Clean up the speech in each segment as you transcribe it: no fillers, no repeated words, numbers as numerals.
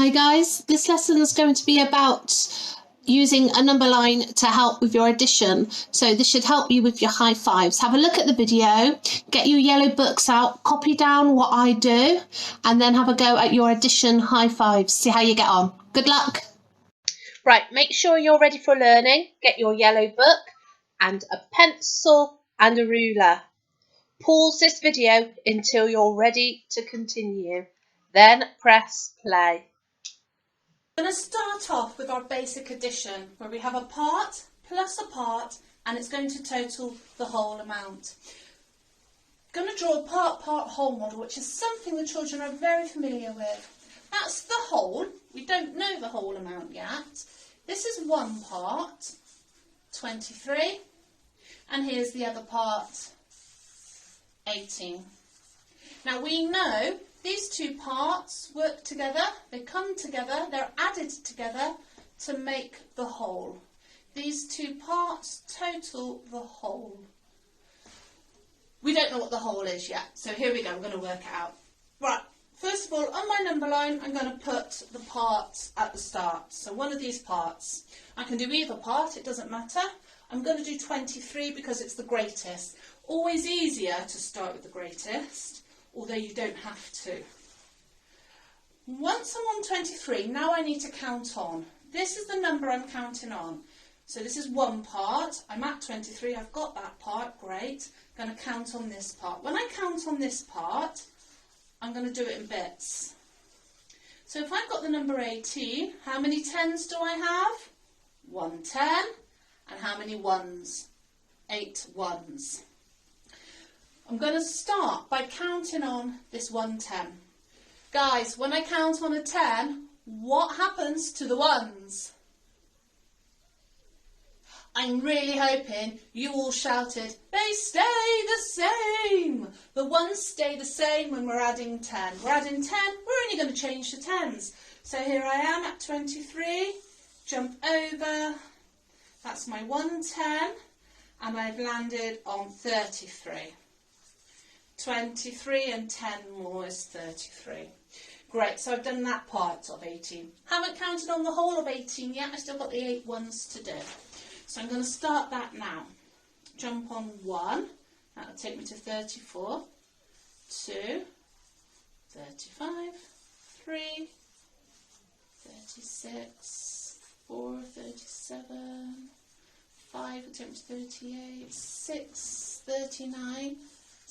Hi guys, this lesson is going to be about using a number line to help with your addition. So this should help you with your high fives. Have a look at the video, get your yellow books out, copy down what I do, and then have a go at your addition high fives. See how you get on. Good luck. Right, make sure you're ready for learning. Get your yellow book and a pencil and a ruler. Pause this video until you're ready to continue. Then press play. We're going to start off with our basic addition where we have a part plus a part and it's going to total the whole amount. I'm going to draw a part whole model, which is something the children are very familiar with. That's the whole. We don't know the whole amount yet. This is one part, 23, and here's the other part, 18. Now we know these two parts work together, they come together, they're added together to make the whole. These two parts total the whole. We don't know what the whole is yet, so here we go, I'm going to work it out. Right, first of all, on my number line, I'm going to put the parts at the start. So one of these parts. I can do either part, it doesn't matter. I'm going to do 23 because it's the greatest. Always easier to start with the greatest, although you don't have to. Once I'm on 23, now I need to count on. This is the number I'm counting on. So this is one part. I'm at 23, I've got that part, great. I'm going to count on this part. When I count on this part, I'm going to do it in bits. So if I've got the number 18, how many tens do I have? 1 10. And how many ones? 8 ones. I'm going to start by counting on this 1 10. Guys, when I count on a 10, what happens to the ones? I'm really hoping you all shouted, they stay the same. The ones stay the same when we're adding 10. We're adding 10, we're only going to change the tens. So here I am at 23, jump over, that's my 110, and I've landed on 33. 23 and 10 more is 33. Great, so I've done that part of 18. Haven't counted on the whole of 18 yet, I've still got the 8 ones to do. So I'm going to start that now. Jump on 1, that'll take me to 34, 2, 35, 3, 36, 4, 37, 5 will take me to 38, 6, 39,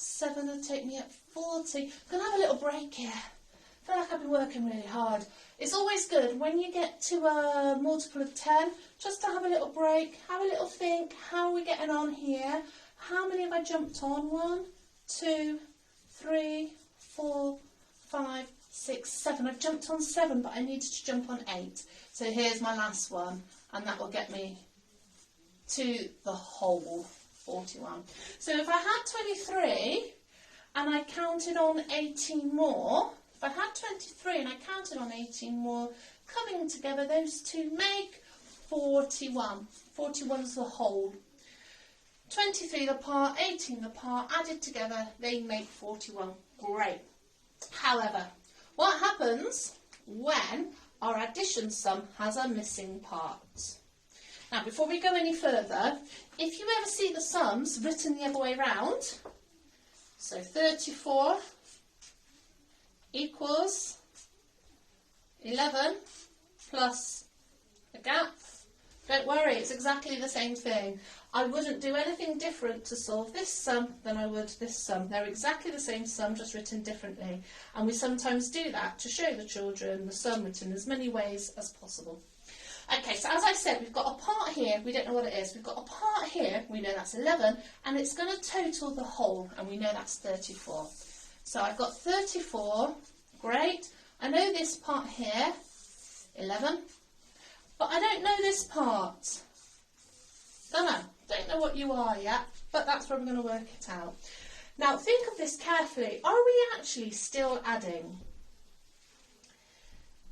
7 will take me at 40. I'm going to have a little break here. I feel like I've been working really hard. It's always good when you get to a multiple of 10 just to have a little break, have a little think, how are we getting on here? How many have I jumped on? 1, 2, 3, 4, 5, 6, 7. I've jumped on 7 but I needed to jump on 8. So here's my last one and that will get me to the whole 41. So if I had 23 and I counted on 18 more, if I had 23 and I counted on 18 more, coming together those two make 41. 41 is the whole. 23 the part, 18 the part, added together they make 41. Great. However, what happens when our addition sum has a missing part? Now before we go any further, if you ever see the sums written the other way round, so 34 equals 11 plus a gap. Don't worry, it's exactly the same thing. I wouldn't do anything different to solve this sum than I would this sum. They're exactly the same sum, just written differently. And we sometimes do that to show the children the sum written as many ways as possible. Okay, so as I said, we've got a part here, we don't know what it is. We've got a part here, we know that's 11, and it's going to total the whole, and we know that's 34. So I've got 34, great. I know this part here, 11, but I don't know this part. Don't know what you are yet, but that's where we're going to work it out. Now think of this carefully. Are we actually still adding?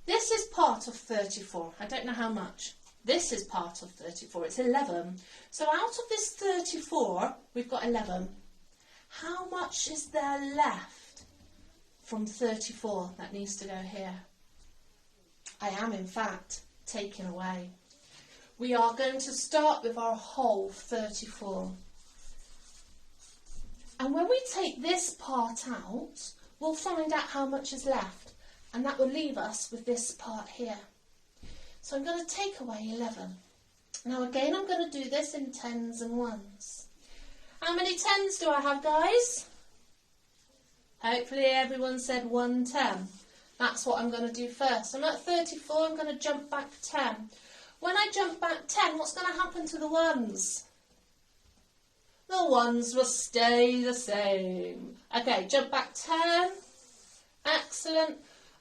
This is part of 34. I don't know how much. This is part of 34. It's 11. So out of this 34, we've got 11. How much is there left from 34 that needs to go here? I am, in fact, taking away. We are going to start with our whole 34. And when we take this part out, we'll find out how much is left. And that will leave us with this part here. So I'm going to take away 11. Now again, I'm going to do this in tens and ones. How many tens do I have, guys? Hopefully everyone said 110. That's what I'm going to do first. I'm at 34, I'm going to jump back 10. When I jump back 10, what's going to happen to the ones? The ones will stay the same. Okay, jump back 10. Excellent.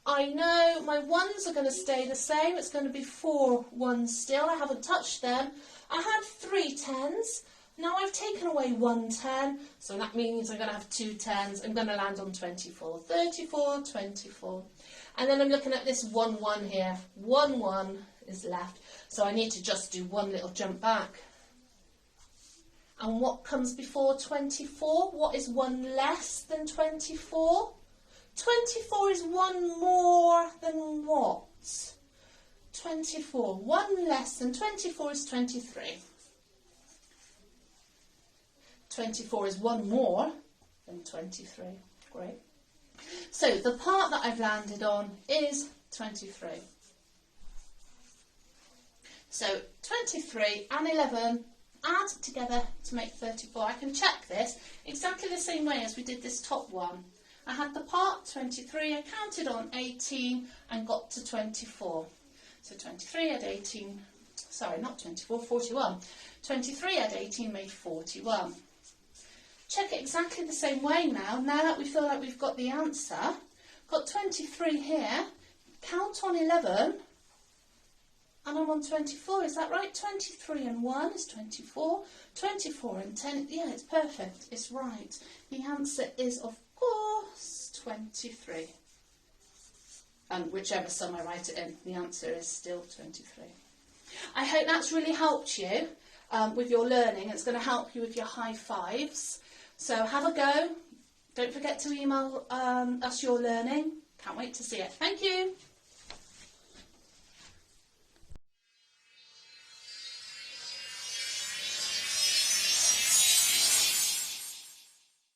I know my ones are going to stay the same. It's going to be 4 ones still. I haven't touched them. I had 3 tens. Now I've taken away 1 10, so that means I'm going to have 2 tens. I'm going to land on 24. 34, 24. And then I'm looking at this 1 1 here. 1 1 is left. So I need to just do one little jump back. And what comes before 24? What is 1 less than 24? 24 is 1 more than what? 24. 1 less than 24 is 23. 24 is 1 more than 23. Great. So the part that I've landed on is 23. So 23 and 11 add together to make 34. I can check this exactly the same way as we did this top one. I had the part 23, I counted on 18 and got to 24. So 23 add 18, sorry, not 24, 41. 23 add 18 made 41. Check it exactly the same way now that we feel like we've got the answer. Got 23 here, count on 11, and I'm on 24, is that right? 23 and 1 is 24, 24 and 10, yeah, it's perfect, it's right. The answer is, of course, 23. And whichever sum I write it in, the answer is still 23. I hope that's really helped you with your learning. It's going to help you with your high fives. So have a go. Don't forget to email us your learning. Can't wait to see it. Thank you.